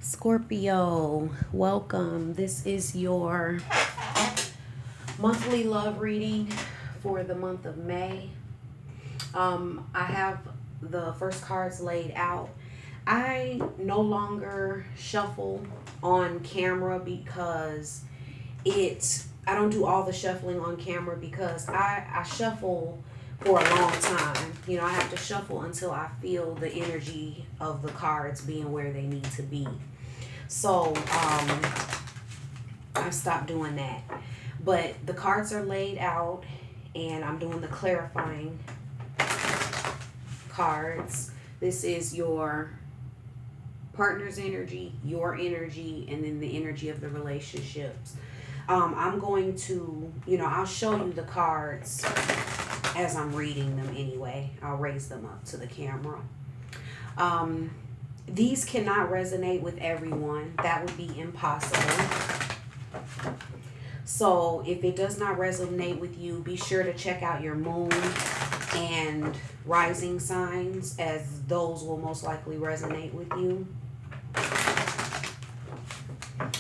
Scorpio, welcome. This is your monthly love reading for the month of May. I have the first cards laid out. I no longer shuffle on camera because I don't do all the shuffling on camera because I shuffle for a long time. I have to shuffle until I feel the energy of the cards being where they need to be. So I stopped doing that. But the cards are laid out and I'm doing the clarifying cards. This is your partner's energy, your energy, and then the energy of the relationships. I'm going to, I'll show you the cards as I'm reading them anyway. I'll raise them up to the camera. These cannot resonate with everyone. That would be impossible. So if it does not resonate with you, be sure to check out your moon and rising signs, as those will most likely resonate with you.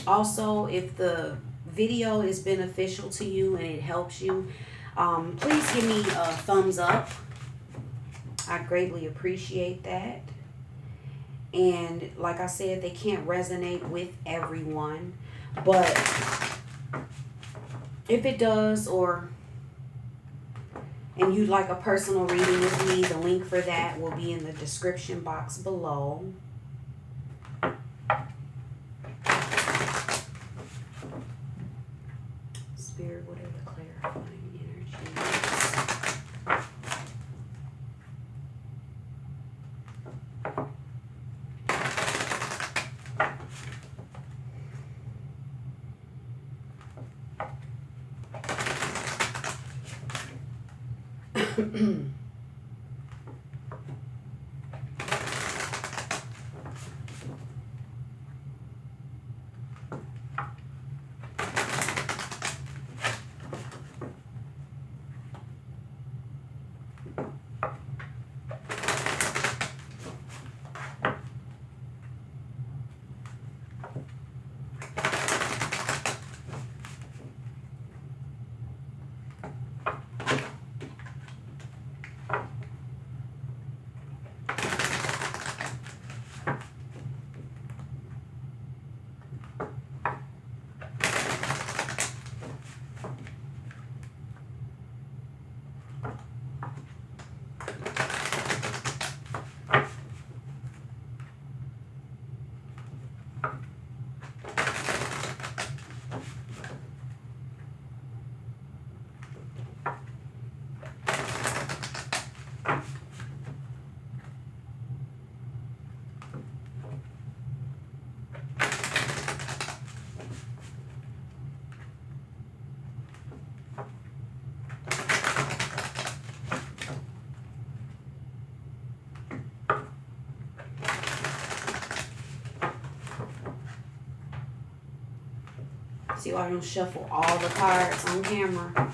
Also, if the video is beneficial to you and it helps you, please give me a thumbs up. I greatly appreciate that. And like I said, they can't resonate with everyone, but if it does, and you'd like a personal reading with me, the link for that will be in the description box below. Spirit, what are the clarifying energies? See why I don't shuffle all the cards on camera?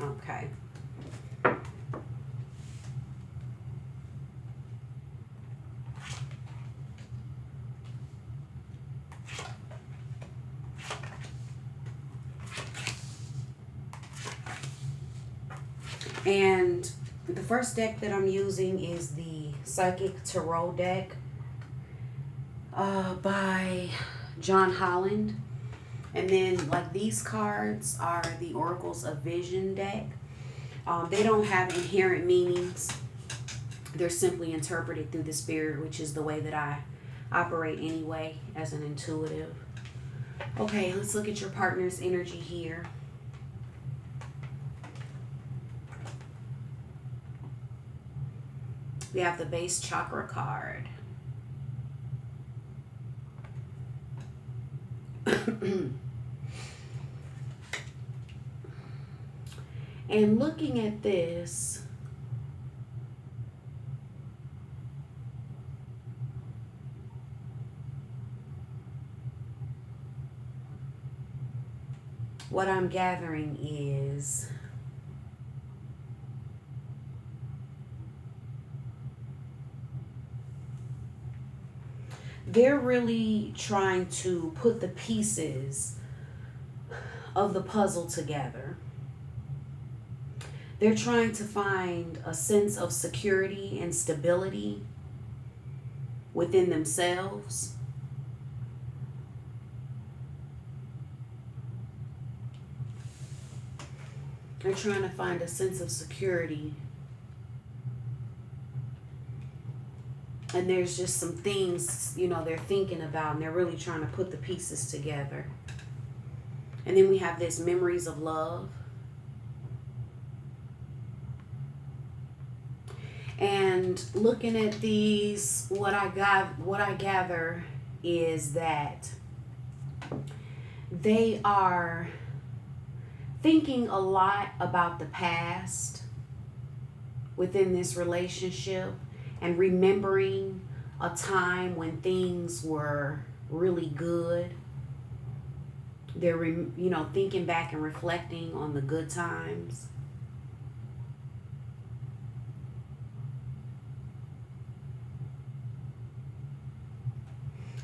Okay. And the first deck that I'm using is the Psychic Tarot deck by John Holland. And then, like, these cards are the Oracles of Vision deck. They don't have inherent meanings. They're simply interpreted through the spirit, which is the way that I operate anyway as an intuitive. Okay, let's look at your partner's energy here. We have the base chakra card. And looking at this, what I'm gathering is they're really trying to put the pieces of the puzzle together. They're trying to find a sense of security and stability within themselves. They're trying to find a sense of security. And there's just some things, they're thinking about, and they're really trying to put the pieces together. And then we have this memories of love. And looking at these, what I gather is that they are thinking a lot about the past within this relationship and remembering a time when things were really good. They're thinking back and reflecting on the good times.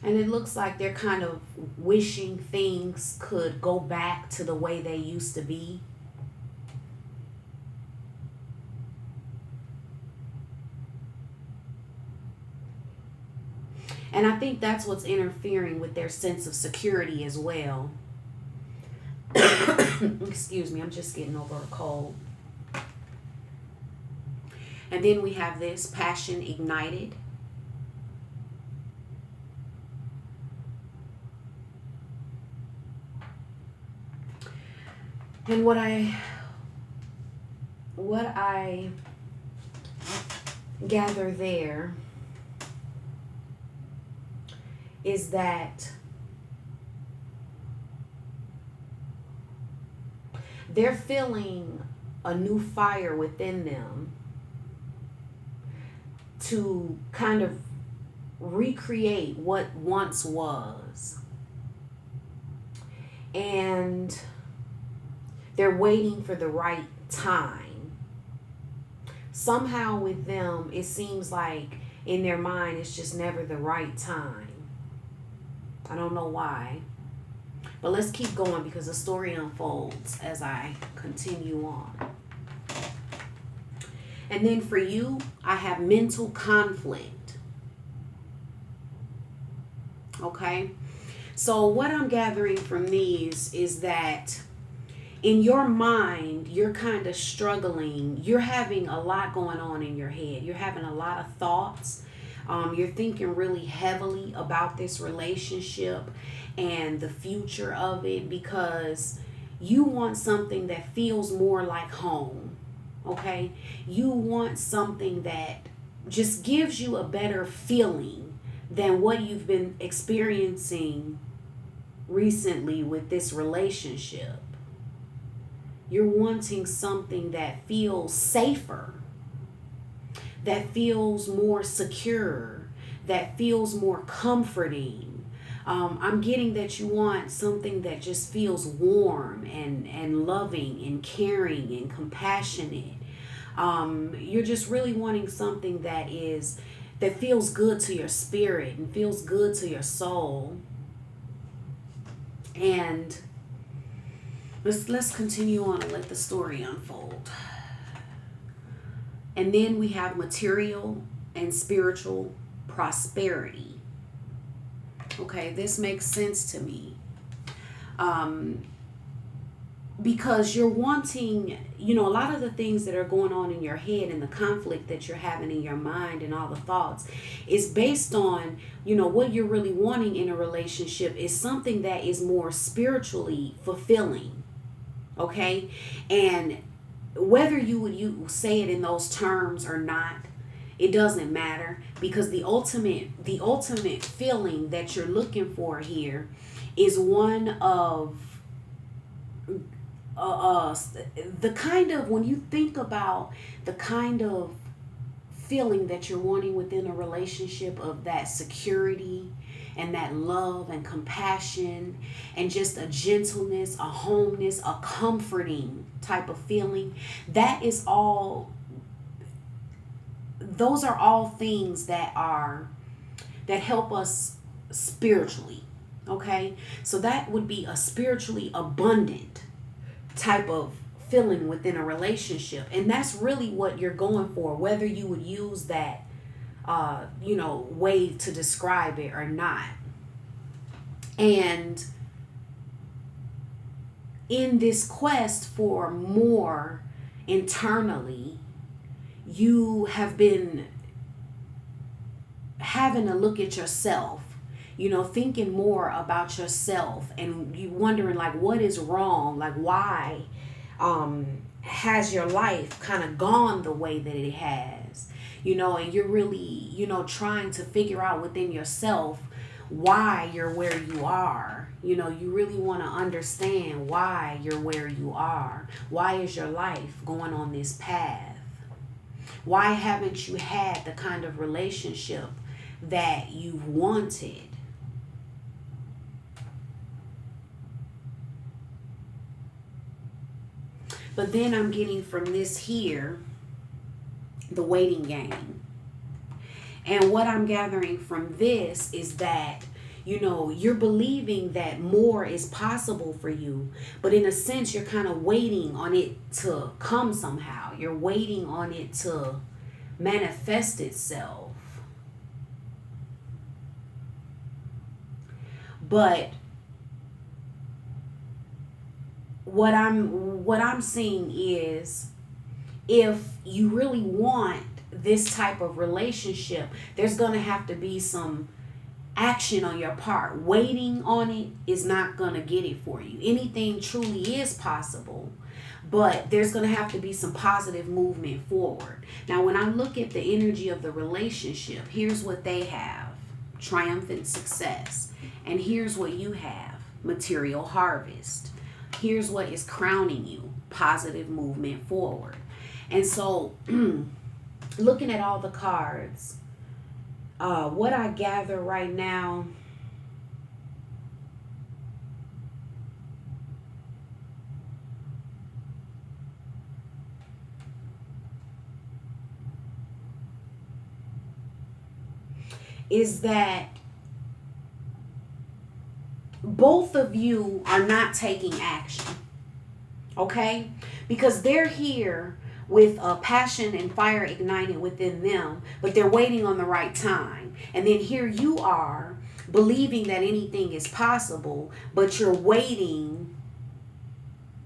And it looks like they're kind of wishing things could go back to the way they used to be. And I think that's what's interfering with their sense of security as well. Excuse me, I'm just getting over a cold. And then we have this passion ignited. And what I gather there is that they're feeling a new fire within them to kind of recreate what once was. And they're waiting for the right time. Somehow with them, it seems like in their mind, it's just never the right time. I don't know why. But let's keep going because the story unfolds as I continue on. And then for you, I have mental conflict. Okay? So what I'm gathering from these is that in your mind, you're kind of struggling. You're having a lot going on in your head. You're having a lot of thoughts. You're thinking really heavily about this relationship and the future of it because you want something that feels more like home. Okay? You want something that just gives you a better feeling than what you've been experiencing recently with this relationship. You're wanting something that feels safer, that feels more secure, that feels more comforting. I'm getting that you want something that just feels warm and loving and caring and compassionate. You're just really wanting something that feels good to your spirit and feels good to your soul. And let's continue on and let the story unfold. And then we have material and spiritual prosperity. Okay, this makes sense to me. Because you're wanting, a lot of the things that are going on in your head and the conflict that you're having in your mind and all the thoughts is based on, what you're really wanting in a relationship is something that is more spiritually fulfilling. Okay? And whether you say it in those terms or not, It doesn't matter, because the ultimate feeling that you're looking for here is one of the kind of, when you think about the kind of feeling that you're wanting within a relationship, of that security and that love and compassion and just a gentleness, a homeness, a comforting type of feeling, that is all, those are all things that help us spiritually. Okay, so that would be a spiritually abundant type of feeling within a relationship, and that's really what you're going for, whether you would use that way to describe it or not. And in this quest for more internally, you have been having a look at yourself, thinking more about yourself, and you wondering, like, what is wrong, like, why has your life kind of gone the way that it has, and you're really, trying to figure out within yourself why you're where you are. You really want to understand why you're where you are. Why is your life going on this path? Why haven't you had the kind of relationship that you've wanted? But then I'm getting from this here the waiting game. And what I'm gathering from this is that, you're believing that more is possible for you, but in a sense, you're kind of waiting on it to come somehow. You're waiting on it to manifest itself. But what I'm seeing is, if you really want this type of relationship, there's going to have to be some action on your part. Waiting on it is not going to get it for you. Anything truly is possible, but there's going to have to be some positive movement forward. Now, when I look at the energy of the relationship, here's what they have: triumphant success. And here's what you have: material harvest. Here's what is crowning you: positive movement forward. And so, looking at all the cards, what I gather right now, is that both of you are not taking action. Okay? Because they're here with a passion and fire ignited within them, but they're waiting on the right time. And then here you are, believing that anything is possible, but you're waiting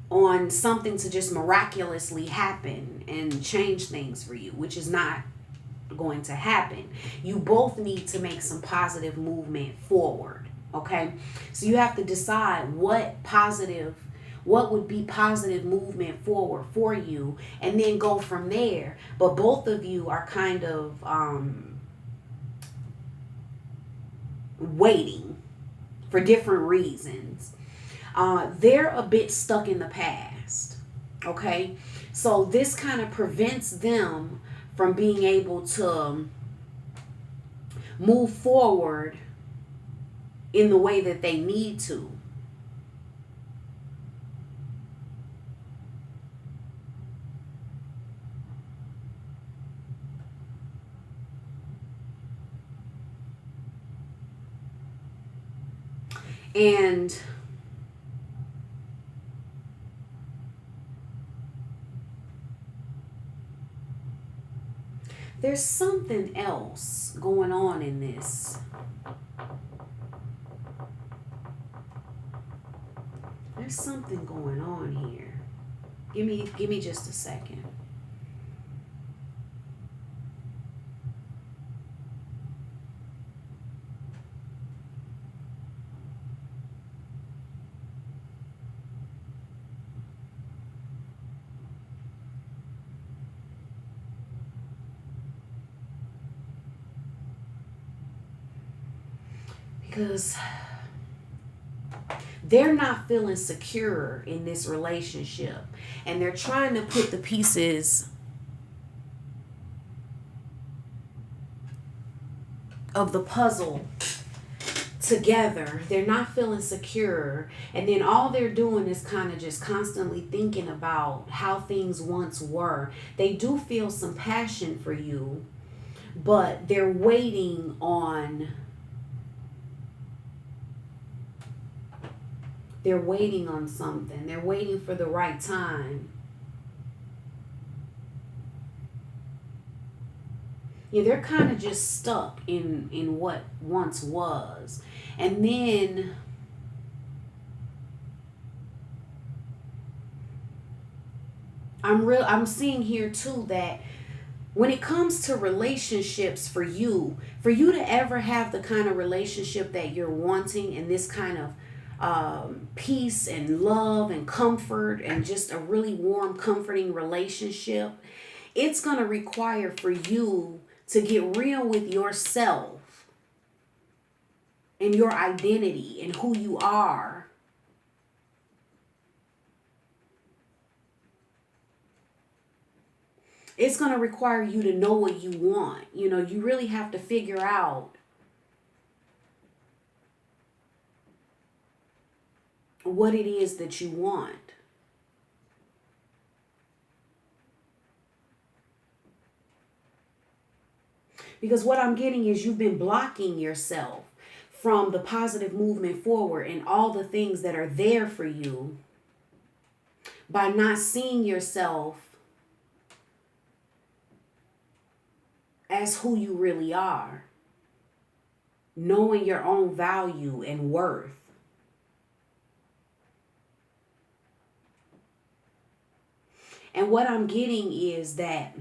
on something to just miraculously happen and change things for you, which is not going to happen. You both need to make some positive movement forward. Okay? So you have to decide what would be positive movement forward for you, and then go from there. But both of you are kind of waiting for different reasons. They're a bit stuck in the past. Okay? So this kind of prevents them from being able to move forward in the way that they need to. And there's something else going on in this. There's something going on here. Give me just a second. Because they're not feeling secure in this relationship, and they're trying to put the pieces of the puzzle together. They're not feeling secure, and then all they're doing is kind of just constantly thinking about how things once were. They do feel some passion for you, but they're waiting on something. They're waiting for the right time. Yeah, they're kind of just stuck in what once was. And then I'm seeing here too that when it comes to relationships, for you to ever have the kind of relationship that you're wanting, and this kind of peace and love and comfort and just a really warm, comforting relationship, it's going to require for you to get real with yourself and your identity and who you are. It's going to require you to know what you want. You really have to figure out what it is that you want. Because what I'm getting is you've been blocking yourself from the positive movement forward and all the things that are there for you by not seeing yourself as who you really are, knowing your own value and worth. And what I'm getting is that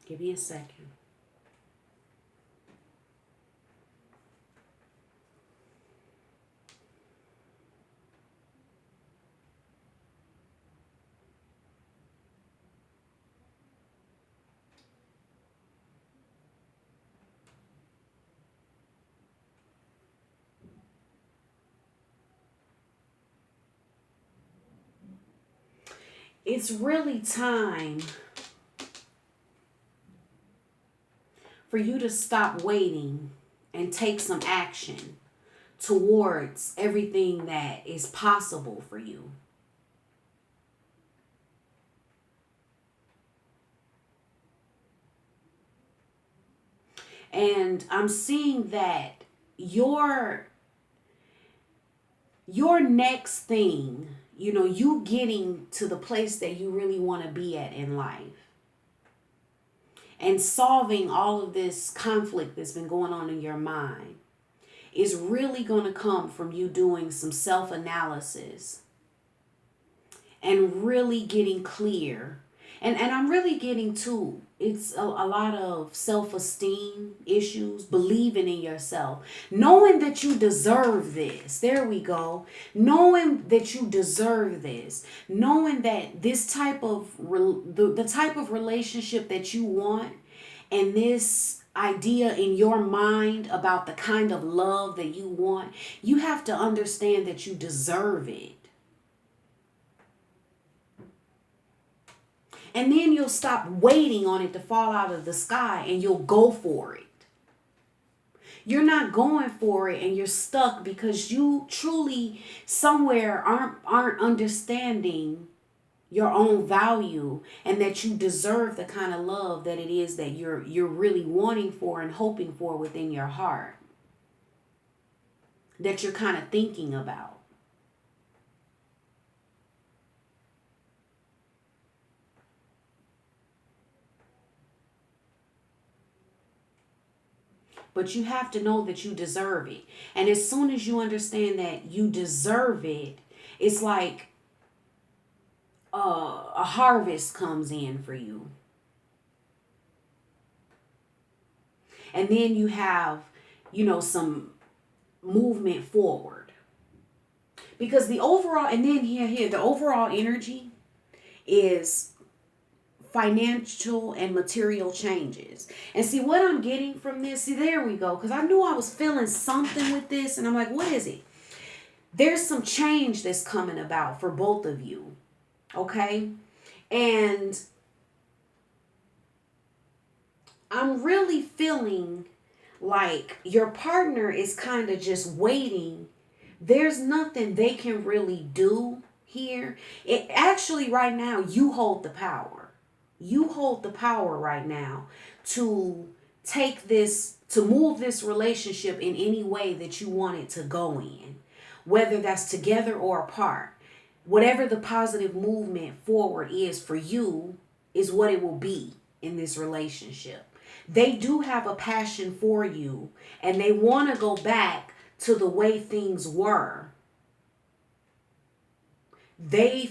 give me a second. It's really time for you to stop waiting and take some action towards everything that is possible for you. And I'm seeing that your next thing, you getting to the place that you really want to be at in life and solving all of this conflict that's been going on in your mind is really going to come from you doing some self-analysis and really getting clear. And I'm really getting to, it's a lot of self-esteem issues, believing in yourself, knowing that you deserve this. There we go. Knowing that you deserve this, knowing that this type of, the type of relationship that you want, and this idea in your mind about the kind of love that you want, you have to understand that you deserve it. And then you'll stop waiting on it to fall out of the sky and you'll go for it. You're not going for it and you're stuck because you truly somewhere aren't understanding your own value and that you deserve the kind of love that it is that you're really wanting for and hoping for within your heart. That you're kind of thinking about. but you have to know that you deserve it. And as soon as you understand that you deserve it, it's like a harvest comes in for you. And then you have, some movement forward. Because the overall, and then here, the overall energy is financial and material changes. And see what I'm getting from this, see, there we go. Because I knew I was feeling something with this, and I'm like, what is it? There's some change that's coming about for both of you. Okay? And I'm really feeling like your partner is kind of just waiting. There's nothing they can really do here. It actually, right now, you hold the power. You hold the power right now to to move this relationship in any way that you want it to go in, whether that's together or apart. Whatever the positive movement forward is for you is what it will be in this relationship. They do have a passion for you, and they want to go back to the way things were. They,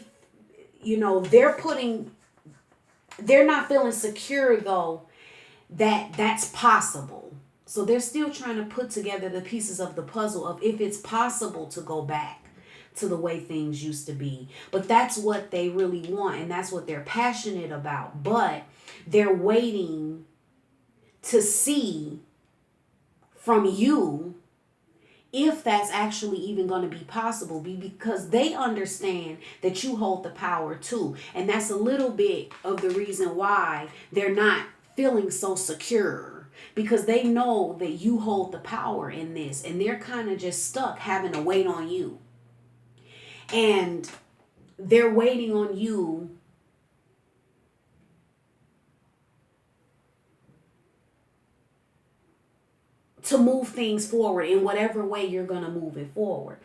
they're not feeling secure though that that's possible. So they're still trying to put together the pieces of the puzzle of if it's possible to go back to the way things used to be. But that's what they really want, and that's what they're passionate about. But they're waiting to see from you if that's actually even going to be possible, because they understand that you hold the power too. And that's a little bit of the reason why they're not feeling so secure, because they know that you hold the power in this, and they're kind of just stuck having to wait on you. And they're waiting on you to move things forward in whatever way you're going to move it forward.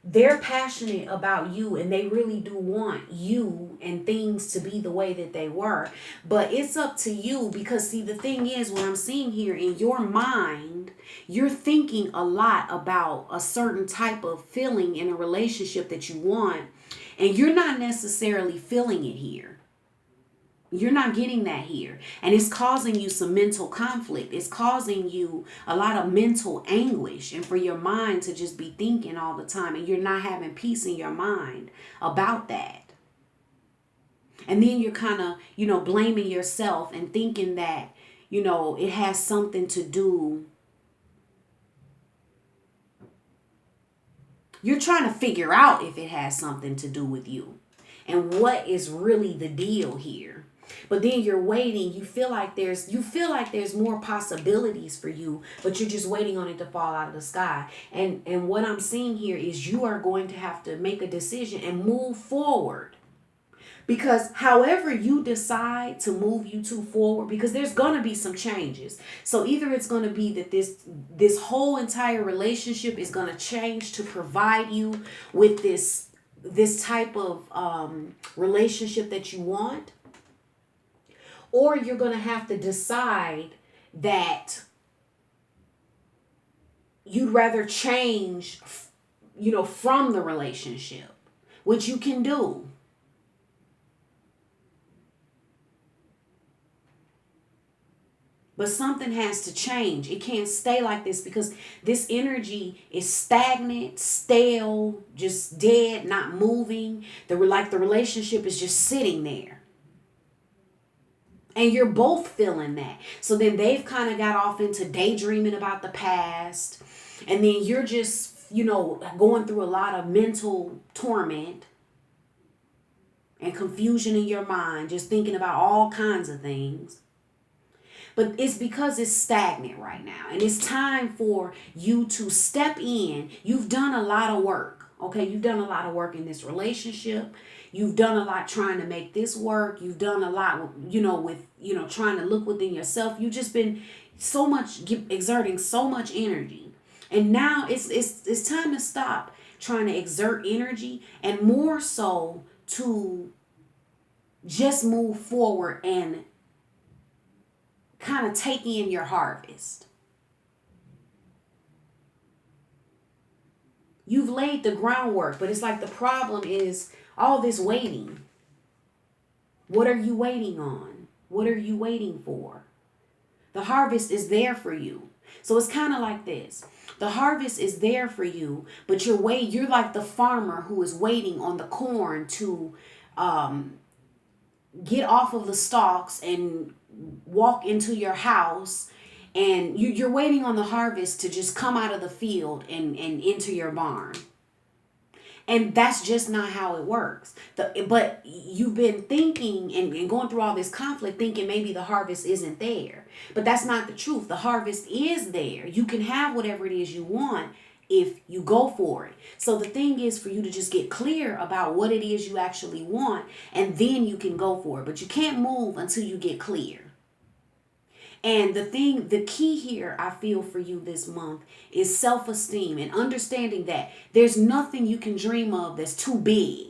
They're passionate about you, and they really do want you and things to be the way that they were. But it's up to you, because see, the thing is, what I'm seeing here in your mind, you're thinking a lot about a certain type of feeling in a relationship that you want, and you're not necessarily feeling it here. You're not getting that here. And it's causing you some mental conflict. It's causing you a lot of mental anguish, and for your mind to just be thinking all the time, and you're not having peace in your mind about that. And then you're kind of, blaming yourself and thinking that, it has something to do. You're trying to figure out if it has something to do with you and what is really the deal here. But then you're waiting. You feel like there's more possibilities for you, but you're just waiting on it to fall out of the sky. And what I'm seeing here is you are going to have to make a decision and move forward. Because however you decide to move you two forward, because there's going to be some changes. So either it's going to be that this whole entire relationship is going to change to provide you with this type of relationship that you want, or you're going to have to decide that you'd rather change, from the relationship, which you can do. But something has to change. It can't stay like this, because this energy is stagnant, stale, just dead, not moving. The relationship is just sitting there. And you're both feeling that. So then they've kind of got off into daydreaming about the past. And then you're just, going through a lot of mental torment and confusion in your mind, just thinking about all kinds of things. But it's because it's stagnant right now. And it's time for you to step in. You've done a lot of work. Okay, you've done a lot of work in this relationship. You've done a lot trying to make this work. You've done a lot, with trying to look within yourself. You've just been exerting so much energy. And now it's time to stop trying to exert energy, and more so to just move forward and kind of take in your harvest. You've laid the groundwork, but it's like the problem is all this waiting. What are you waiting on? What are you waiting for? The harvest is there for you. So it's kind of like this. The harvest is there for you, but you're like the farmer who is waiting on the corn to get off of the stalks and walk into your house, and you're waiting on the harvest to just come out of the field and into your barn. And that's just not how it works. But you've been thinking and going through all this conflict thinking maybe the harvest isn't there. But that's not the truth. The harvest is there. You can have whatever it is you want if you go for it. So the thing is for you to just get clear about what it is you actually want, and then you can go for it. But you can't move until you get clear. And the key here I feel for you this month is self-esteem and understanding that there's nothing you can dream of that's too big.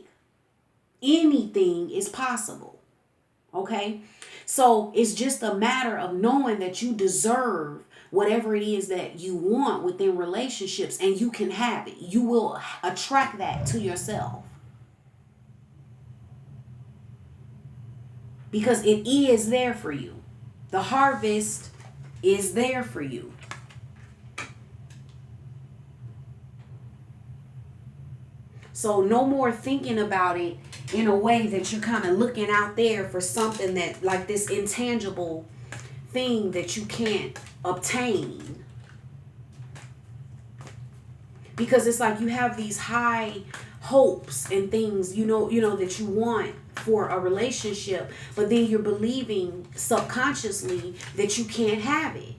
Anything is possible. Okay? So it's just a matter of knowing that you deserve whatever it is that you want within relationships, and you can have it. You will attract that to yourself. Because it is there for you. The harvest is there for you. So no more thinking about it in a way that you're kind of looking out there for something that like this intangible thing that you can't obtain. Because it's like you have these high hopes and things, you know that you want for a relationship, but then you're believing subconsciously that you can't have it.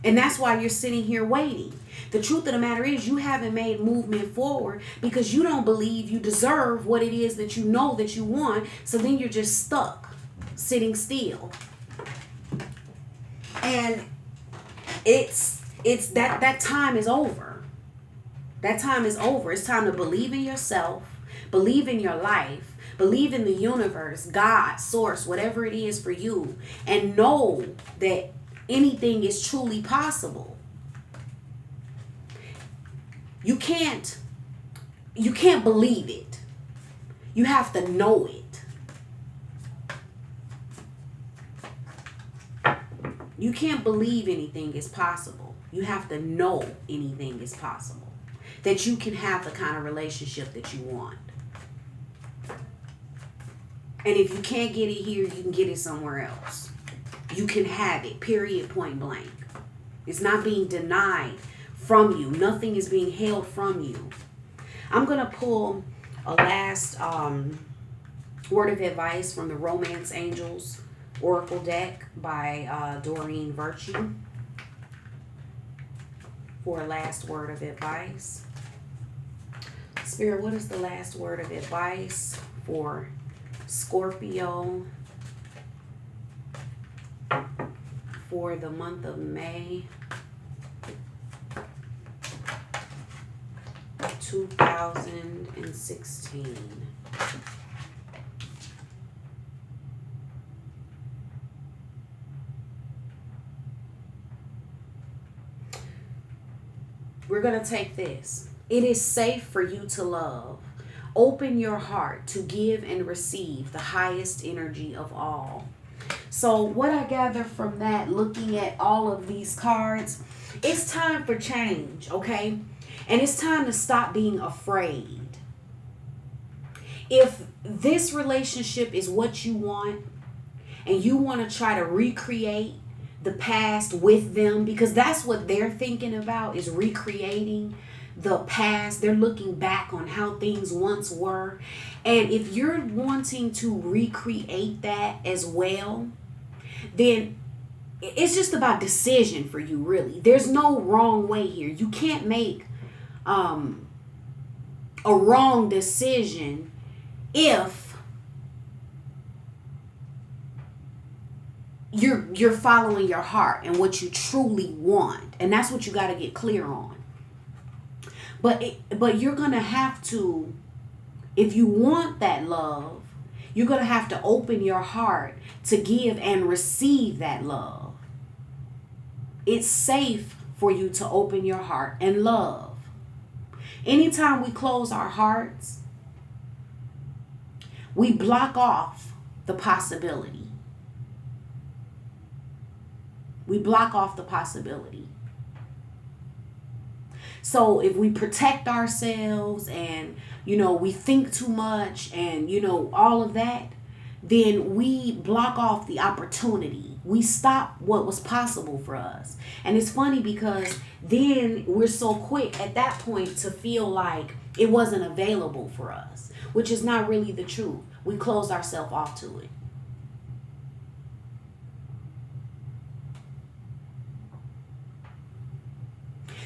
And that's why you're sitting here waiting. The truth of the matter is you haven't made movement forward because you don't believe you deserve what it is that you know that you want. So then you're just stuck, sitting still. And it's that time is over. That time is over. It's time to believe in yourself, believe in your life, believe in the universe, God, source, whatever it is for you, and know that anything is truly possible. You can't believe it. You have to know it. You can't believe anything is possible. You have to know anything is possible. That you can have the kind of relationship that you want. And if you can't get it here, you can get it somewhere else. You can have it, period, point blank. It's not being denied from you. Nothing is being held from you. I'm going to pull a last word of advice from the Romance Angels Oracle deck by Doreen Virtue for a last word of advice. Spirit, what is the last word of advice for Scorpio for the month of May 2016? We're going to take this. It is safe for you to love. Open your heart to give and receive the highest energy of all. So what I gather from that, looking at all of these cards, it's time for change, okay? And it's time to stop being afraid. If this relationship is what you want, and you want to try to recreate the past with them, because that's what they're thinking about, is recreating the past. They're looking back on how things once were. And if you're wanting to recreate that as well, then it's just about decision for you, really. There's no wrong way here. You can't make a wrong decision if you're following your heart and what you truly want. And that's what you got to get clear on. But you're going to have to, if you want that love, you're going to have to open your heart to give and receive that love. It's safe for you to open your heart and love. Anytime we close our hearts, we block off the possibility. We block off the possibility. So if we protect ourselves and, we think too much and, all of that, then we block off the opportunity. We stop what was possible for us. And it's funny because then we're so quick at that point to feel like it wasn't available for us, which is not really the truth. We closed ourselves off to it.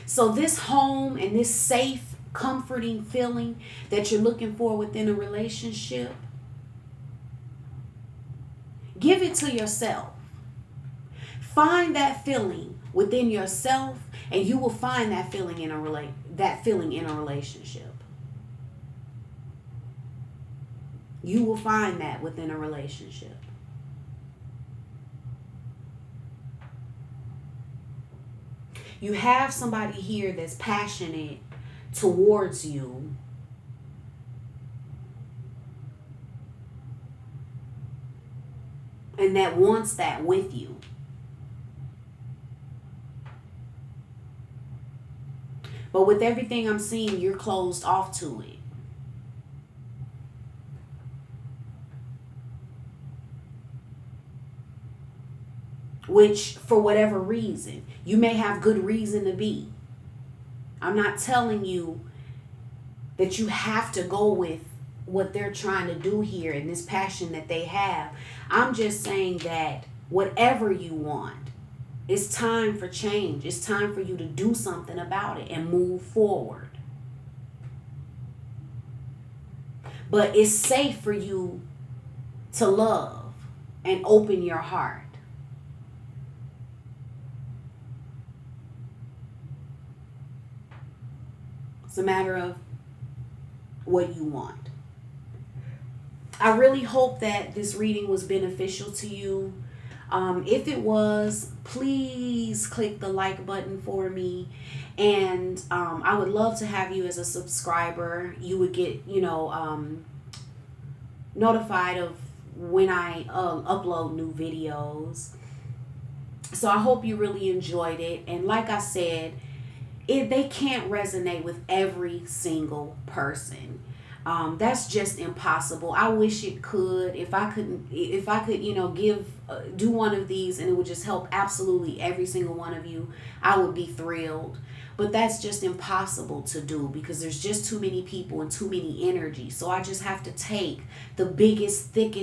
So this home and this safe, comforting feeling that you're looking for within a relationship, give it to yourself. Find that feeling within yourself, and you will find that feeling in a relationship. You will find that within a relationship. You have somebody here that's passionate towards you. And that wants that with you. But with everything I'm seeing, you're closed off to it. Which, for whatever reason, you may have good reason to be. I'm not telling you that you have to go with what they're trying to do here and this passion that they have. I'm just saying that whatever you want, it's time for change. It's time for you to do something about it and move forward. But it's safe for you to love and open your heart. It's a matter of what you want. I really hope that this reading was beneficial to you. If it was, please click the like button for me. And I would love to have you as a subscriber. You would get, notified of when I upload new videos. So I hope you really enjoyed it. And like I said, they can't resonate with every single person. That's just impossible. I wish it could. If I could, do one of these and it would just help absolutely every single one of you, I would be thrilled. But that's just impossible to do because there's just too many people and too many energies. So I just have to take the biggest, thickest